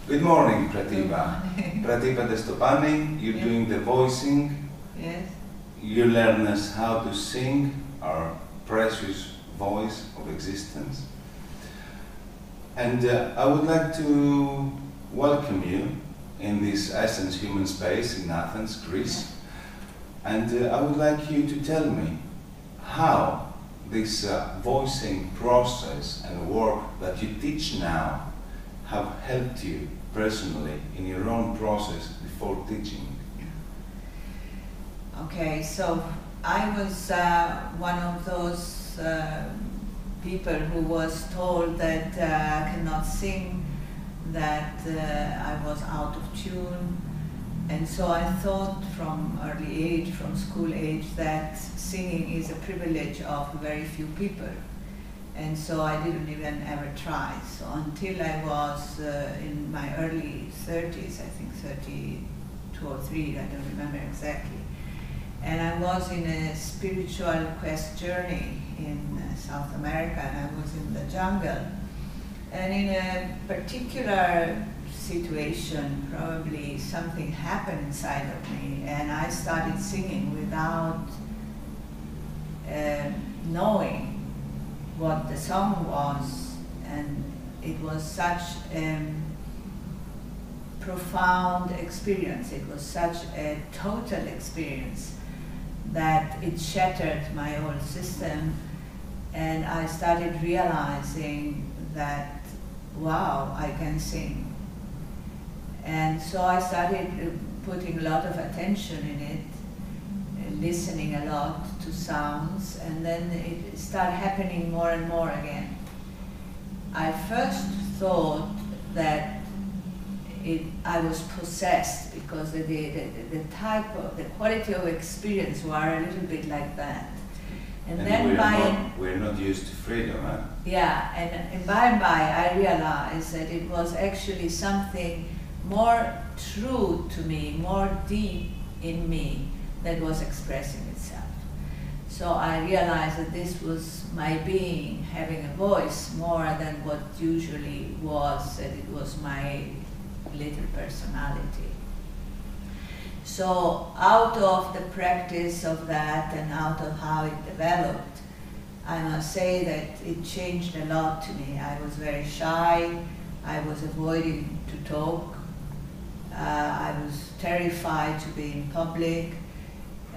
Good morning, Pratibha. Pratibha de Stopanni, you're doing the voicing. Yes. You learn us how to sing our precious voice of existence. And I would like to welcome you in this Essence Human Space in Athens, Greece. And I would like you to tell me how this voicing process and work that you teach now have helped you personally in your own process before teaching. Okay, so I was one of those people who was told that I cannot sing, that I was out of tune, and so I thought from early age, from school age, that singing is a privilege of very few people. And so I didn't even ever try. So until I was in my early 30s, I think 32 or 3, I don't remember exactly. And I was in a spiritual quest journey in South America, and I was in the jungle. And in a particular situation, probably something happened inside of me, and I started singing without knowing what the song was, and it was such a profound experience. It was such a total experience that it shattered my whole system, and I started realizing that, wow, I can sing. And so I started putting a lot of attention in it, listening a lot to sounds, and then it started happening more and more again. I first thought that I was possessed, because the type of, the quality of experience were a little bit like that. And then we're not used to freedom, huh? Yeah, and by I realized that it was actually something more true to me, more deep in me, that was expressing itself. So I realized that this was my being having a voice more than what usually was, that it was my little personality. So out of the practice of that and out of how it developed, I must say that it changed a lot to me. I was very shy, I was avoiding to talk, I was terrified to be in public,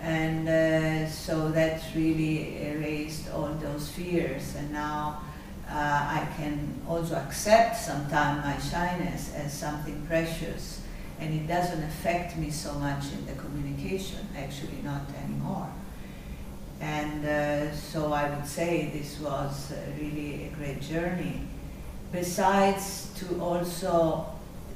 and so that really erased all those fears, and now I can also accept sometimes my shyness as something precious, and it doesn't affect me so much in the communication, actually not anymore. And so I would say this was really a great journey, besides to also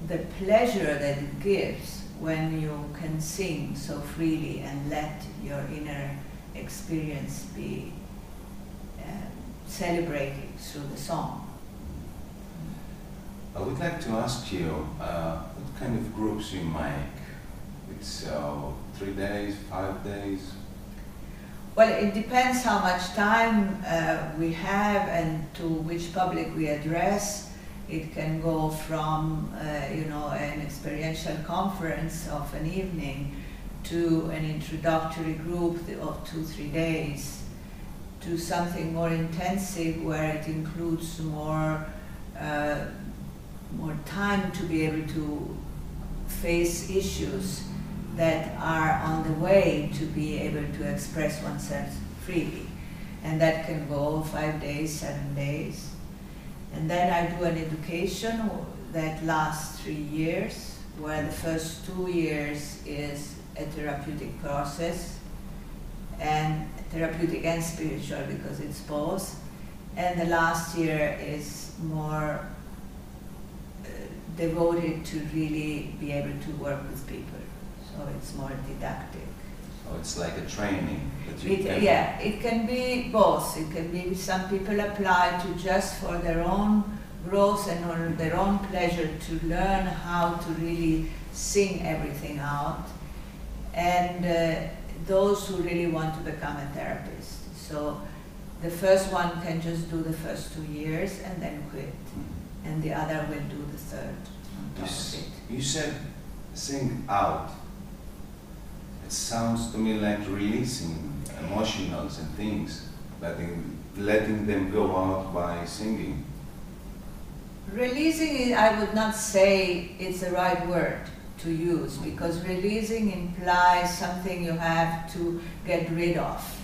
the pleasure that it gives when you can sing so freely and let your inner experience be celebrated through the song. I would like to ask you what kind of groups you make. It's 3 days, 5 days? Well, it depends how much time we have and to which public we address. It can go from an experiential conference of an evening to an introductory group of 2-3 days, to something more intensive where it includes more time to be able to face issues that are on the way to be able to express oneself freely. And that can go 5 days, 7 days. And then I do an education that lasts 3 years, where the first 2 years is a therapeutic process, and therapeutic and spiritual, because it's both. And the last year is more devoted to really be able to work with people. So it's more didactic. So it's like a training that you can... Yeah, it can be both. It can be some people apply to just for their own growth and on their own pleasure to learn how to really sing everything out. And those who really want to become a therapist. So the first one can just do the first 2 years and then quit. And the other will do the third. You said sing out. It sounds to me like releasing emotions and things, letting them go out by singing. Releasing it, I would not say it's the right word to use, because releasing implies something you have to get rid of.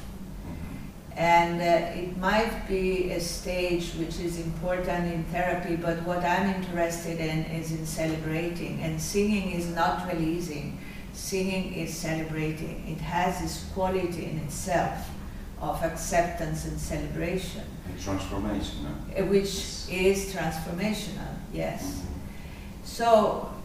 And it might be a stage which is important in therapy, but what I'm interested in is in celebrating. And singing is not releasing, singing is celebrating. It has this quality in itself of acceptance and celebration. And transformation, no? Which is transformational, yes. So